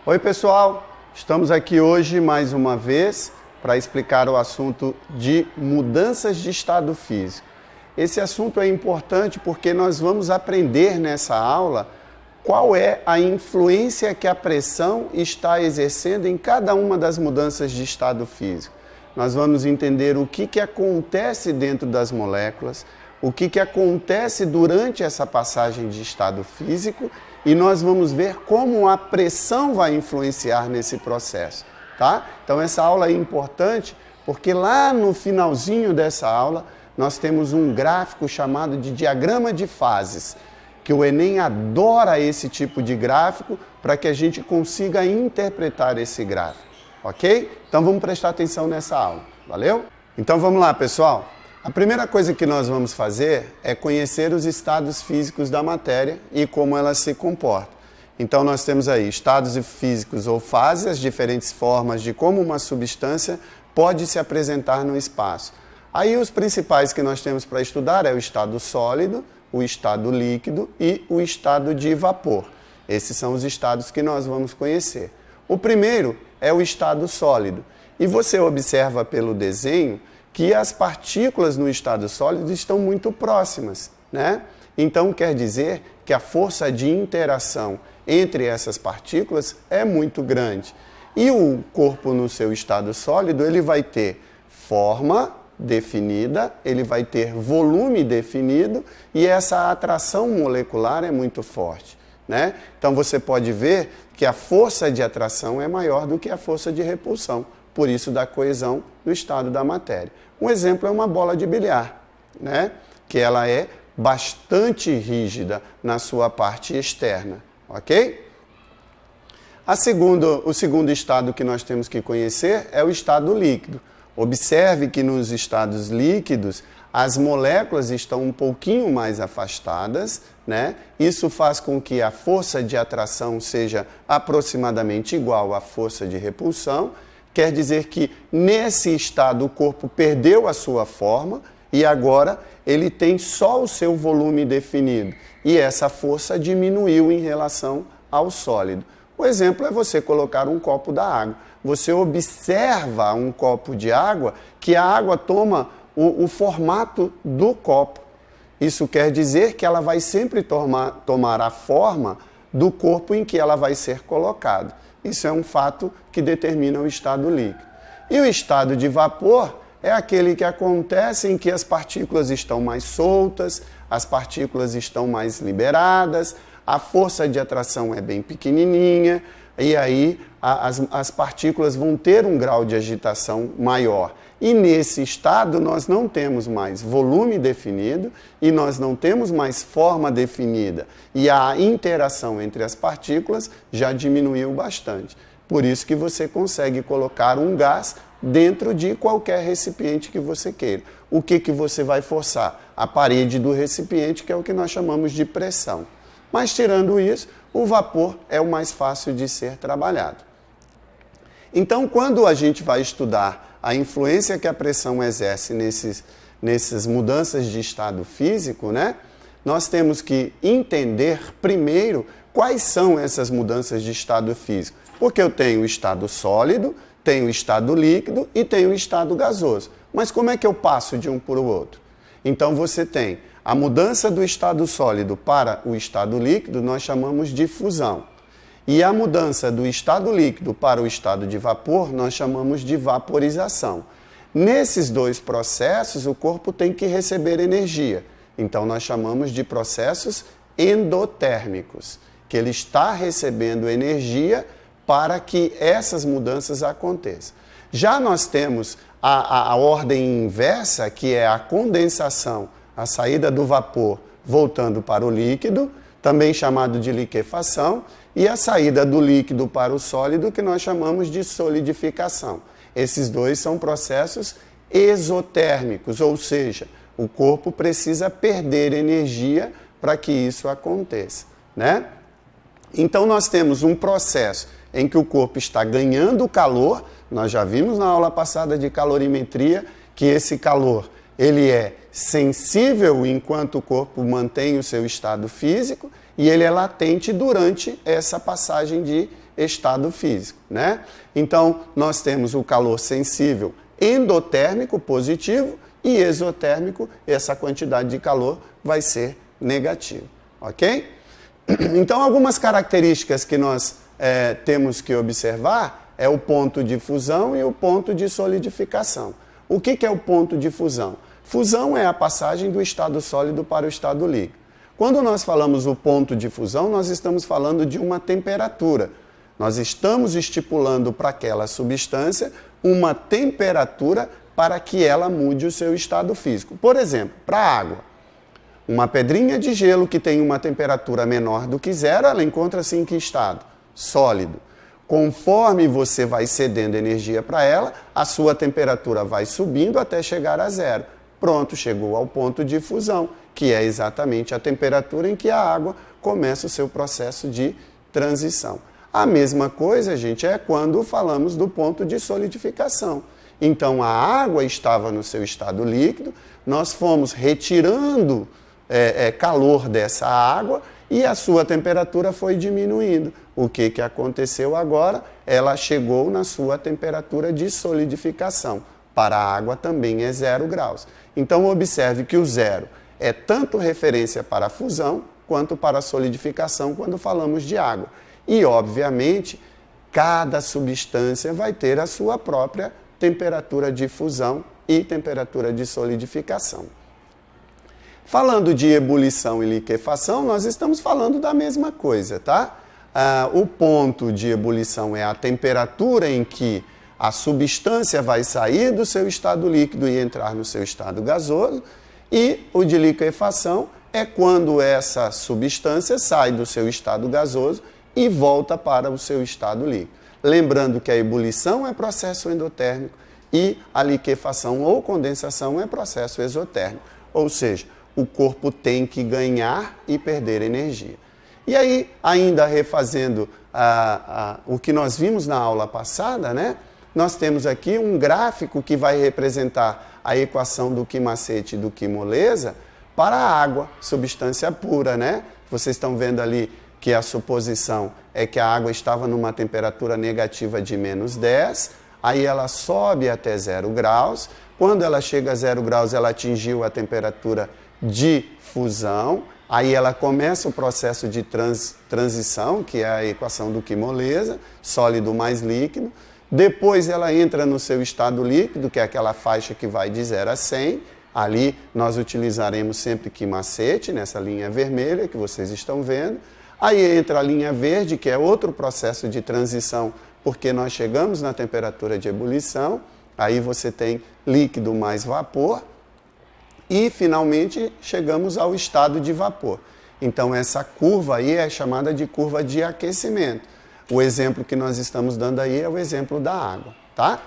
Oi pessoal, estamos aqui hoje mais uma vez para explicar o assunto de mudanças de estado físico. Esse assunto é importante porque nós vamos aprender nessa aula qual é a influência que a pressão está exercendo em cada uma das mudanças de estado físico. Nós vamos entender o que acontece dentro das moléculas, o que acontece durante essa passagem de estado físico e nós vamos ver como a pressão vai influenciar nesse processo, tá? Então essa aula é importante porque lá no finalzinho dessa aula nós temos um gráfico chamado de diagrama de fases, que o Enem adora esse tipo de gráfico para que a gente consiga interpretar esse gráfico, ok? Então vamos prestar atenção nessa aula, valeu? Então vamos lá, pessoal. A primeira coisa que nós vamos fazer é conhecer os estados físicos da matéria e como ela se comporta. Então nós temos aí estados físicos ou fases, as diferentes formas de como uma substância pode se apresentar no espaço. Aí os principais que nós temos para estudar é o estado sólido, o estado líquido e o estado de vapor. Esses são os estados que nós vamos conhecer. O primeiro é o estado sólido. E você observa pelo desenho que as partículas no estado sólido estão muito próximas, né? Então quer dizer que a força de interação entre essas partículas é muito grande. E o corpo no seu estado sólido, ele vai ter forma definida, ele vai ter volume definido e essa atração molecular é muito forte, né? Então você pode ver que a força de atração é maior do que a força de repulsão, por isso da coesão no estado da matéria. Um exemplo é uma bola de bilhar, né? Que ela é bastante rígida na sua parte externa, ok? O segundo estado que nós temos que conhecer é o estado líquido. Observe que nos estados líquidos as moléculas estão um pouquinho mais afastadas, né? Isso faz com que a força de atração seja aproximadamente igual à força de repulsão. Quer dizer que nesse estado o corpo perdeu a sua forma e agora ele tem só o seu volume definido. E essa força diminuiu em relação ao sólido. O exemplo é você colocar um copo da água. Você observa um copo de água que a água toma o formato do copo. Isso quer dizer que ela vai sempre tomar a forma do corpo em que ela vai ser colocada. Isso é um fato que determina o estado líquido. E o estado de vapor é aquele que acontece em que as partículas estão mais soltas, as partículas estão mais liberadas, a força de atração é bem pequenininha, e aí as partículas vão ter um grau de agitação maior. E nesse estado nós não temos mais volume definido e nós não temos mais forma definida. E a interação entre as partículas já diminuiu bastante. Por isso que você consegue colocar um gás dentro de qualquer recipiente que você queira. O que você vai forçar? A parede do recipiente, que é o que nós chamamos de pressão. Mas tirando isso, o vapor é o mais fácil de ser trabalhado. Então, quando a gente vai estudar a influência que a pressão exerce nessas mudanças de estado físico, né? Nós temos que entender primeiro quais são essas mudanças de estado físico. Porque eu tenho o estado sólido, tenho o estado líquido e tenho o estado gasoso. Mas como é que eu passo de um para o outro? Então você tem a mudança do estado sólido para o estado líquido, nós chamamos de fusão. E a mudança do estado líquido para o estado de vapor, nós chamamos de vaporização. Nesses dois processos, o corpo tem que receber energia. Então, nós chamamos de processos endotérmicos, que ele está recebendo energia para que essas mudanças aconteçam. Já nós temos a ordem inversa, que é a condensação, a saída do vapor voltando para o líquido, também chamado de liquefação, e a saída do líquido para o sólido, que nós chamamos de solidificação. Esses dois são processos exotérmicos, ou seja, o corpo precisa perder energia para que isso aconteça, né? Então nós temos um processo em que o corpo está ganhando calor, nós já vimos na aula passada de calorimetria que esse calor ele é sensível enquanto o corpo mantém o seu estado físico e ele é latente durante essa passagem estado físico, né? Então, nós temos o calor sensível endotérmico positivo e exotérmico, essa quantidade de calor vai ser negativa, ok? Então, algumas características que nós temos que observar é o ponto de fusão e o ponto de solidificação. O que é o ponto de fusão? Fusão é a passagem do estado sólido para o estado líquido. Quando nós falamos o ponto de fusão, nós estamos falando de uma temperatura. Nós estamos estipulando para aquela substância uma temperatura para que ela mude o seu estado físico. Por exemplo, para a água. Uma pedrinha de gelo que tem uma temperatura menor do que zero, ela encontra-se em que estado? Sólido. Conforme você vai cedendo energia para ela, a sua temperatura vai subindo até chegar a zero. Pronto, chegou ao ponto de fusão, que é exatamente a temperatura em que a água começa o seu processo de transição. A mesma coisa, gente, é quando falamos do ponto de solidificação. Então, a água estava no seu estado líquido, nós fomos retirando calor dessa água e a sua temperatura foi diminuindo. O que aconteceu agora? Ela chegou na sua temperatura de solidificação. Para a água também é 0 graus. Então, observe que o zero é tanto referência para a fusão quanto para a solidificação quando falamos de água. E, obviamente, cada substância vai ter a sua própria temperatura de fusão e temperatura de solidificação. Falando de ebulição e liquefação, nós estamos falando da mesma coisa, tá? O ponto de ebulição é a temperatura em que a substância vai sair do seu estado líquido e entrar no seu estado gasoso, e o de liquefação é quando essa substância sai do seu estado gasoso e volta para o seu estado líquido. Lembrando que a ebulição é processo endotérmico e a liquefação ou condensação é processo exotérmico. Ou seja, o corpo tem que ganhar e perder energia. E aí, ainda refazendo o que nós vimos na aula passada, né? Nós temos aqui um gráfico que vai representar a equação do quimacete e do quimolesa para a água, substância pura, né? Vocês estão vendo ali que a suposição é que a água estava numa temperatura negativa de -10, aí ela sobe até 0 graus. Quando ela chega a 0 graus, ela atingiu a temperatura de fusão, aí ela começa o processo de transição, que é a equação do quimolesa, sólido mais líquido. Depois ela entra no seu estado líquido, que é aquela faixa que vai de 0 a 100. Ali nós utilizaremos sempre quimacete, nessa linha vermelha que vocês estão vendo. Aí entra a linha verde, que é outro processo de transição, porque nós chegamos na temperatura de ebulição. Aí você tem líquido mais vapor. E, finalmente, chegamos ao estado de vapor. Então, essa curva aí é chamada de curva de aquecimento. O exemplo que nós estamos dando aí é o exemplo da água, tá?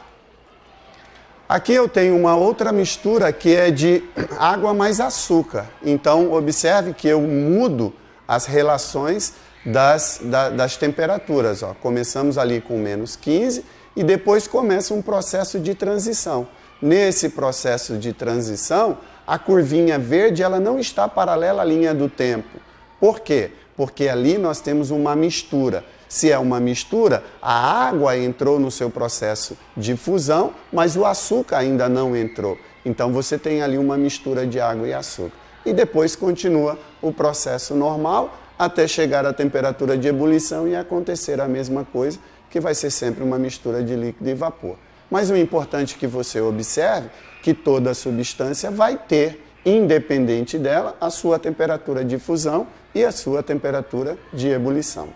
Aqui eu tenho uma outra mistura que é de água mais açúcar. Então, observe que eu mudo as relações das temperaturas. Ó. Começamos ali com -15 e depois começa um processo de transição. Nesse processo de transição, a curvinha verde ela não está paralela à linha do tempo. Por quê? Porque ali nós temos uma mistura. Se é uma mistura, a água entrou no seu processo de fusão, mas o açúcar ainda não entrou. Então você tem ali uma mistura de água e açúcar. E depois continua o processo normal até chegar à temperatura de ebulição e acontecer a mesma coisa, que vai ser sempre uma mistura de líquido e vapor. Mas o importante é que você observe que toda substância vai ter, independente dela, a sua temperatura de fusão e a sua temperatura de ebulição.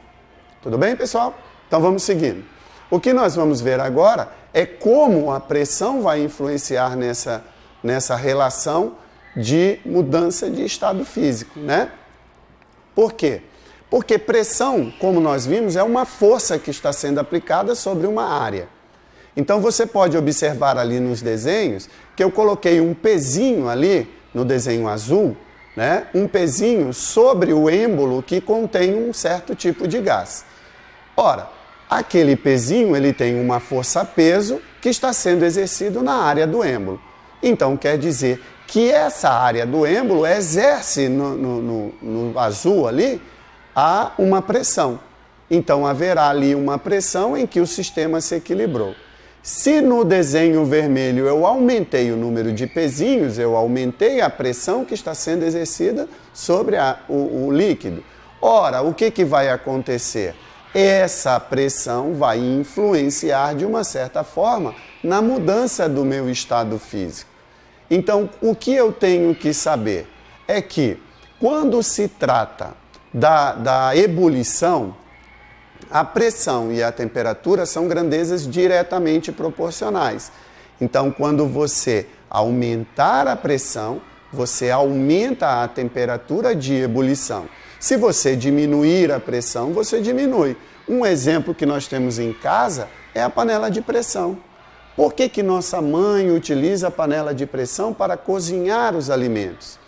Tudo bem, pessoal? Então vamos seguindo. O que nós vamos ver agora é como a pressão vai influenciar nessa relação de mudança de estado físico, né? Por quê? Porque pressão, como nós vimos, é uma força que está sendo aplicada sobre uma área. Então você pode observar ali nos desenhos que eu coloquei um pezinho ali no desenho azul, né? Um pezinho sobre o êmbolo que contém um certo tipo de gás. Ora, aquele pezinho ele tem uma força-peso que está sendo exercido na área do êmbolo. Então quer dizer que essa área do êmbolo exerce no azul ali uma pressão. Então haverá ali uma pressão em que o sistema se equilibrou. Se no desenho vermelho eu aumentei o número de pezinhos, eu aumentei a pressão que está sendo exercida sobre o líquido. Ora, o que vai acontecer? Essa pressão vai influenciar de uma certa forma na mudança do meu estado físico. Então, o que eu tenho que saber é que quando se trata da ebulição, a pressão e a temperatura são grandezas diretamente proporcionais. Então, quando você aumentar a pressão, você aumenta a temperatura de ebulição. Se você diminuir a pressão, você diminui. Um exemplo que nós temos em casa é a panela de pressão. Por que nossa mãe utiliza a panela de pressão para cozinhar os alimentos?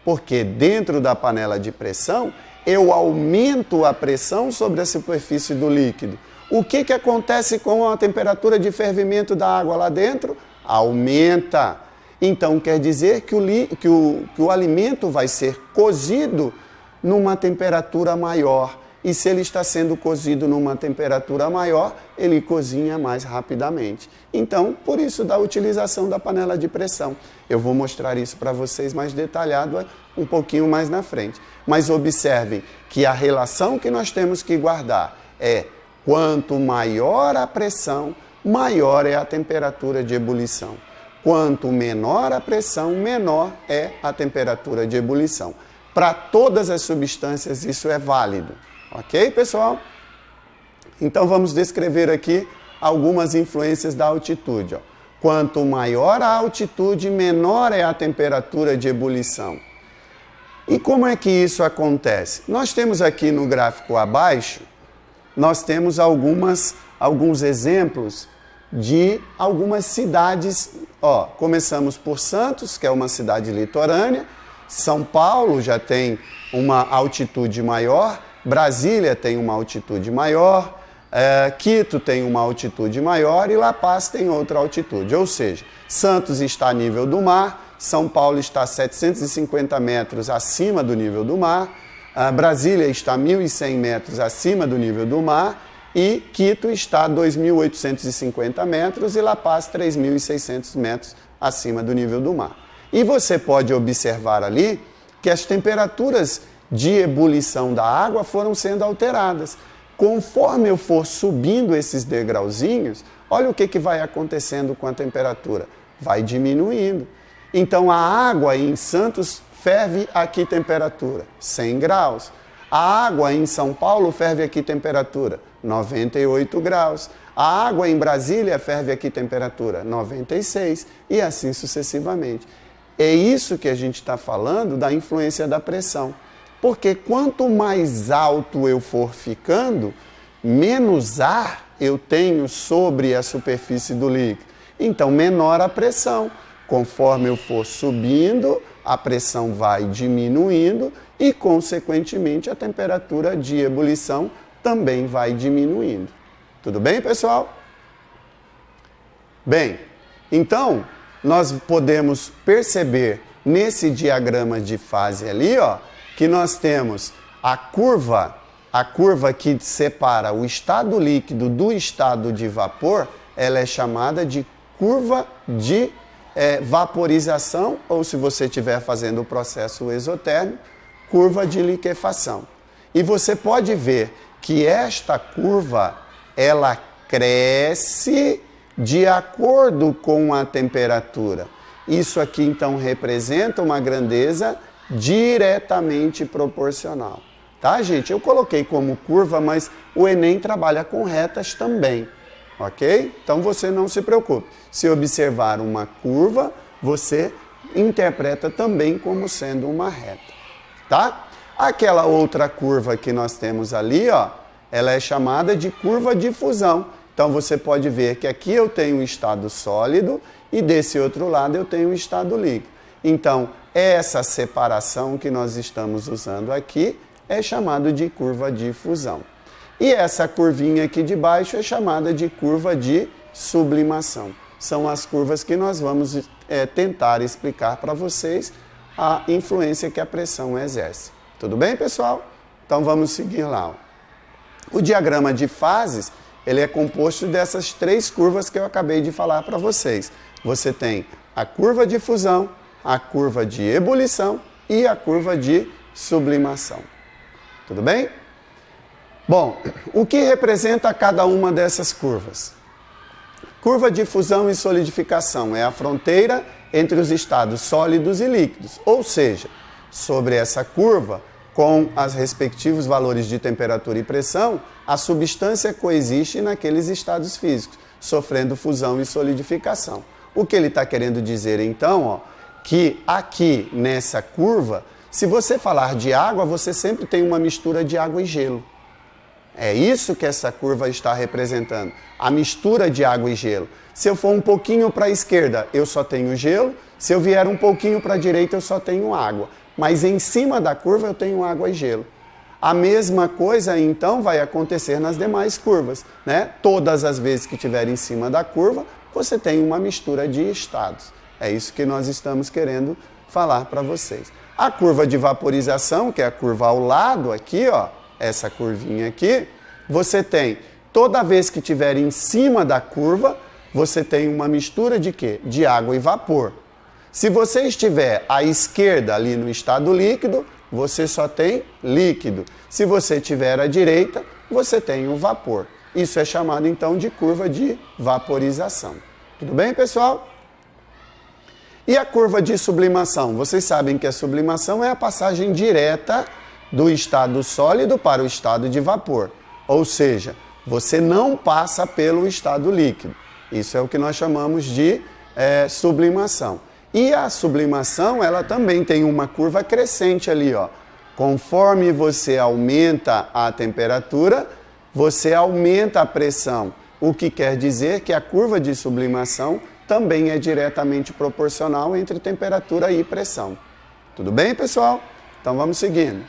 Porque dentro da panela de pressão, eu aumento a pressão sobre a superfície do líquido. O que acontece com a temperatura de fervimento da água lá dentro? Aumenta. Então quer dizer que o alimento vai ser cozido numa temperatura maior. E se ele está sendo cozido numa temperatura maior, ele cozinha mais rapidamente. Então, por isso da utilização da panela de pressão. Eu vou mostrar isso para vocês mais detalhado um pouquinho mais na frente. Mas observem que a relação que nós temos que guardar é quanto maior a pressão, maior é a temperatura de ebulição. Quanto menor a pressão, menor é a temperatura de ebulição. Para todas as substâncias isso é válido. Ok, pessoal? Então vamos descrever aqui algumas influências da altitude. Quanto maior a altitude, menor é a temperatura de ebulição. E como é que isso acontece? Nós temos aqui no gráfico abaixo, nós temos alguns exemplos de algumas cidades. Começamos por Santos, que é uma cidade litorânea. São Paulo já tem uma altitude maior. Brasília tem uma altitude maior, Quito tem uma altitude maior e La Paz tem outra altitude. Ou seja, Santos está a nível do mar, São Paulo está a 750 metros acima do nível do mar, Brasília está a 1.100 metros acima do nível do mar e Quito está a 2.850 metros e La Paz 3.600 metros acima do nível do mar. E você pode observar ali que as temperaturas de ebulição da água foram sendo alteradas. Conforme eu for subindo esses degrauzinhos, olha o que vai acontecendo com a temperatura. Vai diminuindo. Então a água em Santos ferve a que temperatura? 100 graus. A água em São Paulo ferve a que temperatura? 98 graus. A água em Brasília ferve a que temperatura? 96. E assim sucessivamente. É isso que a gente está falando da influência da pressão. Porque quanto mais alto eu for ficando, menos ar eu tenho sobre a superfície do líquido. Então, menor a pressão. Conforme eu for subindo, a pressão vai diminuindo e, consequentemente, a temperatura de ebulição também vai diminuindo. Tudo bem, pessoal? Bem, então, nós podemos perceber nesse diagrama de fase ali, que nós temos a curva que separa o estado líquido do estado de vapor, ela é chamada de curva de vaporização, ou se você estiver fazendo o processo exotérmico, curva de liquefação. E você pode ver que esta curva, ela cresce de acordo com a temperatura. Isso aqui, então, representa uma grandeza diretamente proporcional. Tá, gente? Eu coloquei como curva, mas o Enem trabalha com retas também, ok? Então você não se preocupe. Se observar uma curva, você interpreta também como sendo uma reta, tá? Aquela outra curva que nós temos ali, ela é chamada de curva de fusão. Então você pode ver que aqui eu tenho um estado sólido e desse outro lado eu tenho um estado líquido. Então, essa separação que nós estamos usando aqui é chamada de curva de fusão. E essa curvinha aqui de baixo é chamada de curva de sublimação. São as curvas que nós vamos tentar explicar para vocês a influência que a pressão exerce. Tudo bem, pessoal? Então vamos seguir lá. O diagrama de fases, ele é composto dessas três curvas que eu acabei de falar para vocês. Você tem a curva de fusão, a curva de ebulição e a curva de sublimação. Tudo bem? Bom, o que representa cada uma dessas curvas? Curva de fusão e solidificação é a fronteira entre os estados sólidos e líquidos, ou seja, sobre essa curva, com os respectivos valores de temperatura e pressão, a substância coexiste naqueles estados físicos, sofrendo fusão e solidificação. O que ele está querendo dizer então, ó, que aqui nessa curva, se você falar de água, você sempre tem uma mistura de água e gelo. É isso que essa curva está representando, a mistura de água e gelo. Se eu for um pouquinho para a esquerda, eu só tenho gelo. Se eu vier um pouquinho para a direita, eu só tenho água. Mas em cima da curva eu tenho água e gelo. A mesma coisa, então, vai acontecer nas demais curvas, né? Todas as vezes que estiver em cima da curva, você tem uma mistura de estados. É isso que nós estamos querendo falar para vocês. A curva de vaporização, que é a curva ao lado aqui, ó, essa curvinha aqui, você tem, toda vez que estiver em cima da curva, você tem uma mistura de quê? De água e vapor. Se você estiver à esquerda ali no estado líquido, você só tem líquido. Se você estiver à direita, você tem o vapor. Isso é chamado então de curva de vaporização. Tudo bem, pessoal? E a curva de sublimação? Vocês sabem que a sublimação é a passagem direta do estado sólido para o estado de vapor. Ou seja, você não passa pelo estado líquido. Isso é o que nós chamamos de sublimação. E a sublimação, ela também tem uma curva crescente ali, ó. Conforme você aumenta a temperatura, você aumenta a pressão. O que quer dizer que a curva de sublimação também é diretamente proporcional entre temperatura e pressão. Tudo bem, pessoal? Então vamos seguindo.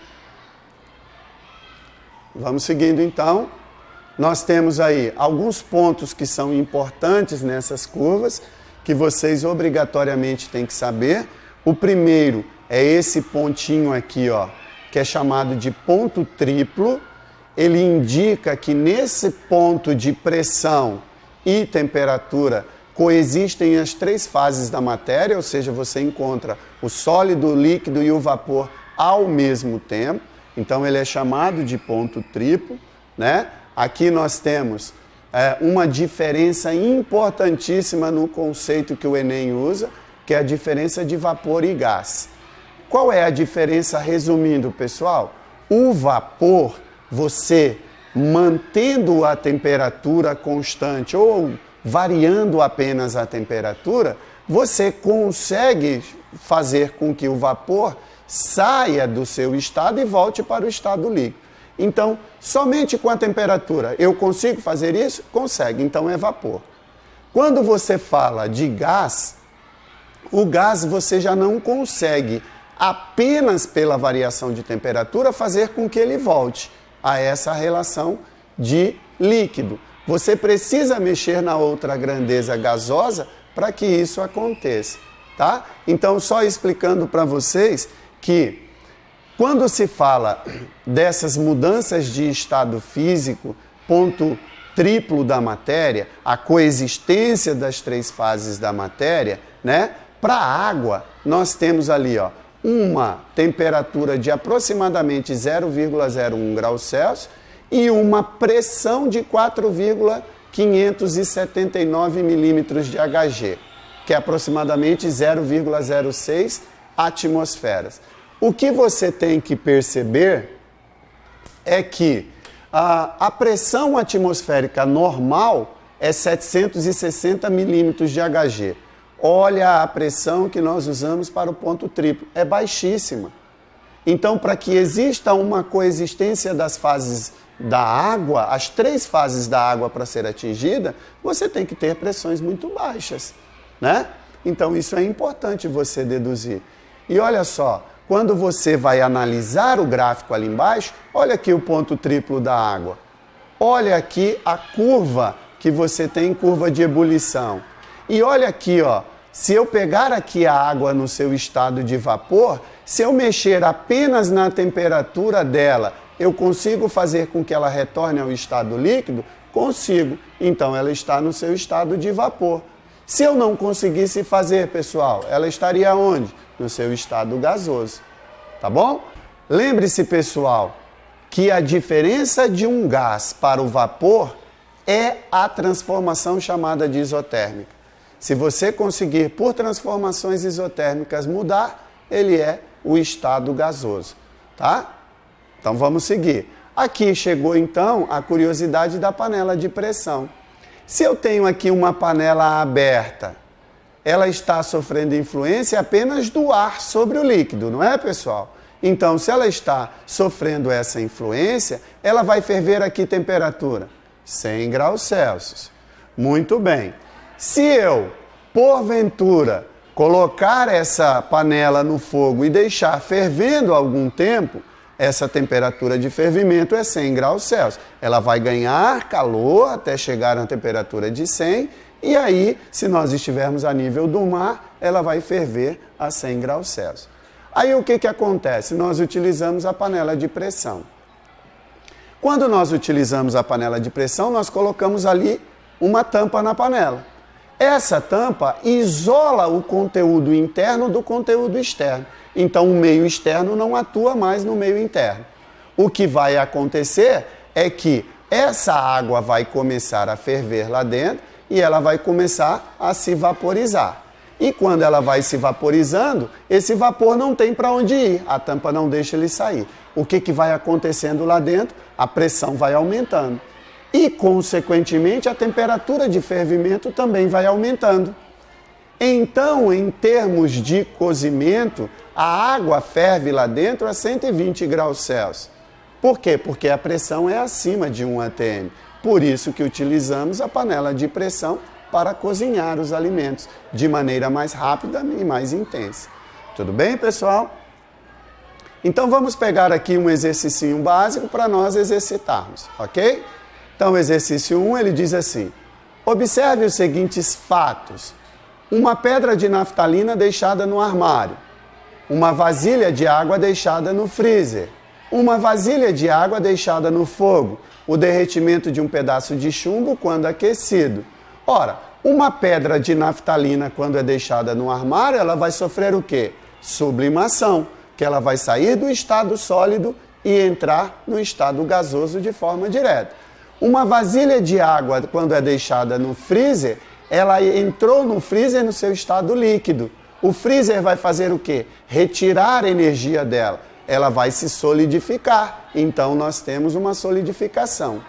Vamos seguindo então. Nós temos aí alguns pontos que são importantes nessas curvas, que vocês obrigatoriamente têm que saber. O primeiro é esse pontinho aqui, ó, que é chamado de ponto triplo. Ele indica que nesse ponto de pressão e temperatura coexistem as três fases da matéria, ou seja, você encontra o sólido, o líquido e o vapor ao mesmo tempo. Então ele é chamado de ponto triplo, né? Aqui nós temos uma diferença importantíssima no conceito que o Enem usa, que é a diferença de vapor e gás. Qual é a diferença, resumindo, pessoal? O vapor, você mantendo a temperatura constante ou variando apenas a temperatura, você consegue fazer com que o vapor saia do seu estado e volte para o estado líquido. Então, somente com a temperatura eu consigo fazer isso? Consegue, então é vapor. Quando você fala de gás, o gás você já não consegue, apenas pela variação de temperatura, fazer com que ele volte a essa relação de líquido. Você precisa mexer na outra grandeza gasosa para que isso aconteça, tá? Então, só explicando para vocês que quando se fala dessas mudanças de estado físico, ponto triplo da matéria, a coexistência das três fases da matéria, né? Para a água, nós temos ali, ó, uma temperatura de aproximadamente 0,01 graus Celsius e uma pressão de 4,579 milímetros de Hg, que é aproximadamente 0,06 atmosferas. O que você tem que perceber é que a pressão atmosférica normal é 760 milímetros de Hg. Olha a pressão que nós usamos para o ponto triplo, é baixíssima. Então, para que exista uma coexistência das fases da água, as três fases da água para ser atingida, você tem que ter pressões muito baixas, né? Então, isso é importante você deduzir. E olha só, quando você vai analisar o gráfico ali embaixo, olha aqui o ponto triplo da água. Olha aqui a curva que você tem, curva de ebulição. E olha aqui, ó, se eu pegar aqui a água no seu estado de vapor, se eu mexer apenas na temperatura dela Eu consigo fazer com que ela retorne ao estado líquido? Consigo. Então, ela está no seu estado de vapor. Se eu não conseguisse fazer, pessoal, ela estaria onde? No seu estado gasoso. Tá bom? Lembre-se, pessoal, que a diferença de um gás para o vapor é a transformação chamada de isotérmica. Se você conseguir, por transformações isotérmicas, mudar, ele é o estado gasoso. Tá? Então, vamos seguir. Aqui chegou, então, a curiosidade da panela de pressão. Se eu tenho aqui uma panela aberta, ela está sofrendo influência apenas do ar sobre o líquido, não é, pessoal? Então, se ela está sofrendo essa influência, ela vai ferver a que temperatura? 100 graus Celsius. Muito bem. Se eu, porventura, colocar essa panela no fogo e deixar fervendo algum tempo, essa temperatura de fervimento é 100 graus Celsius. Ela vai ganhar calor até chegar na temperatura de 100 e aí, se nós estivermos a nível do mar, ela vai ferver a 100 graus Celsius. Aí o que acontece? Nós utilizamos a panela de pressão. Quando nós utilizamos a panela de pressão, nós colocamos ali uma tampa na panela. Essa tampa isola o conteúdo interno do conteúdo externo. Então, o meio externo não atua mais no meio interno. O que vai acontecer é que essa água vai começar a ferver lá dentro e ela vai começar a se vaporizar. E quando ela vai se vaporizando, esse vapor não tem para onde ir, a tampa não deixa ele sair. O que vai acontecendo lá dentro? A pressão vai aumentando. E, consequentemente, a temperatura de fervimento também vai aumentando. Então, em termos de cozimento, a água ferve lá dentro a 120 graus Celsius. Por quê? Porque a pressão é acima de 1 atm. Por isso que utilizamos a panela de pressão para cozinhar os alimentos de maneira mais rápida e mais intensa. Tudo bem, pessoal? Então, vamos pegar aqui um exercício básico para nós exercitarmos, ok? Então, o exercício 1, ele diz assim: observe os seguintes fatos. Uma pedra de naftalina deixada no armário. Uma vasilha de água deixada no freezer. Uma vasilha de água deixada no fogo. O derretimento de um pedaço de chumbo quando aquecido. Ora, uma pedra de naftalina, quando é deixada no armário, ela vai sofrer o quê? Sublimação, que ela vai sair do estado sólido e entrar no estado gasoso de forma direta. Uma vasilha de água, quando é deixada no freezer, ela entrou no freezer no seu estado líquido. O freezer vai fazer o quê? Retirar a energia dela. Ela vai se solidificar. Então, nós temos uma solidificação.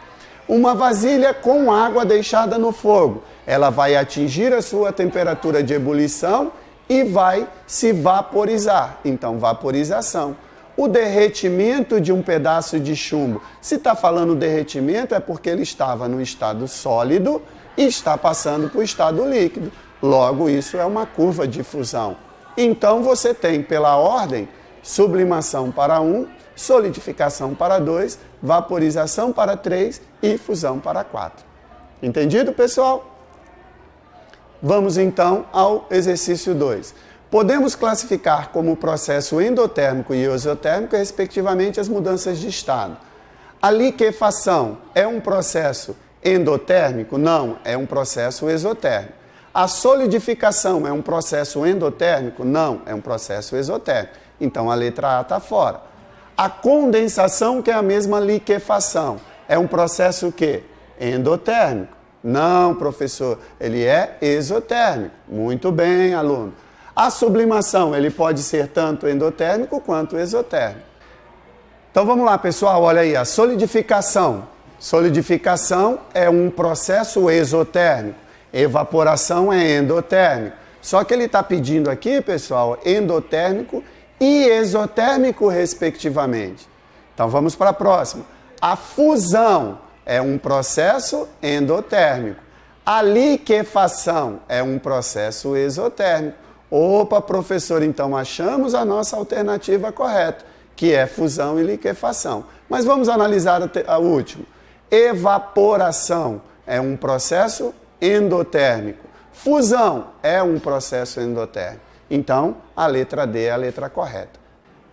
Uma vasilha com água deixada no fogo. Ela vai atingir a sua temperatura de ebulição e vai se vaporizar. Então, vaporização. O derretimento de um pedaço de chumbo. Se está falando derretimento, é porque ele estava no estado sólido e está passando para o estado líquido. Logo, isso é uma curva de fusão. Então, você tem, pela ordem, sublimação para 1, solidificação para 2, vaporização para 3 e fusão para 4. Entendido, pessoal? Vamos, então, ao exercício 2. Podemos classificar como processo endotérmico e exotérmico, respectivamente, as mudanças de estado. A liquefação é um processo endotérmico? Não, é um processo exotérmico. A solidificação é um processo endotérmico? Não, é um processo exotérmico. Então, a letra A está fora. A condensação, que é a mesma liquefação, é um processo o quê? Endotérmico. Não, professor, ele é exotérmico. Muito bem, aluno. A sublimação, ele pode ser tanto endotérmico quanto exotérmico. Então, vamos lá, pessoal, olha aí, a solidificação. Solidificação é um processo exotérmico. Evaporação é endotérmico. Só que ele está pedindo aqui, pessoal, endotérmico e exotérmico, respectivamente. Então, vamos para a próxima. A fusão é um processo endotérmico. A liquefação é um processo exotérmico. Opa, professor, então achamos a nossa alternativa correta, que é fusão e liquefação. Mas vamos analisar a última. Evaporação é um processo endotérmico. Fusão é um processo endotérmico. Então, a letra D é a letra correta.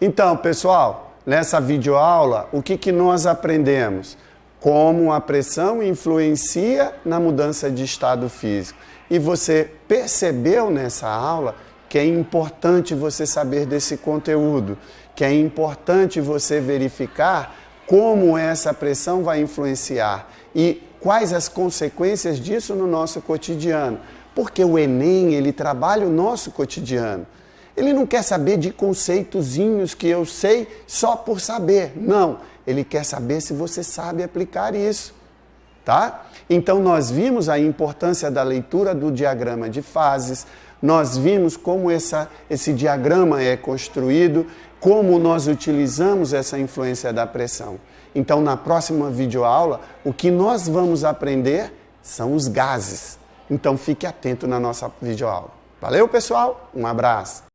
Então, pessoal, Nessa videoaula, o que nós aprendemos? Como a pressão influencia na mudança de estado físico. E você percebeu nessa aula que é importante você saber desse conteúdo, que é importante você verificar como essa pressão vai influenciar e quais as consequências disso no nosso cotidiano. Porque o Enem, ele trabalha o nosso cotidiano. Ele não quer saber de conceitozinhos que eu sei só por saber. Não, ele quer saber se você sabe aplicar isso, tá? Então nós vimos a importância da leitura do diagrama de fases, nós vimos como esse diagrama é construído, como nós utilizamos essa influência da pressão. Então na próxima videoaula, o que nós vamos aprender são os gases. Então fique atento na nossa videoaula. Valeu, pessoal? Um abraço!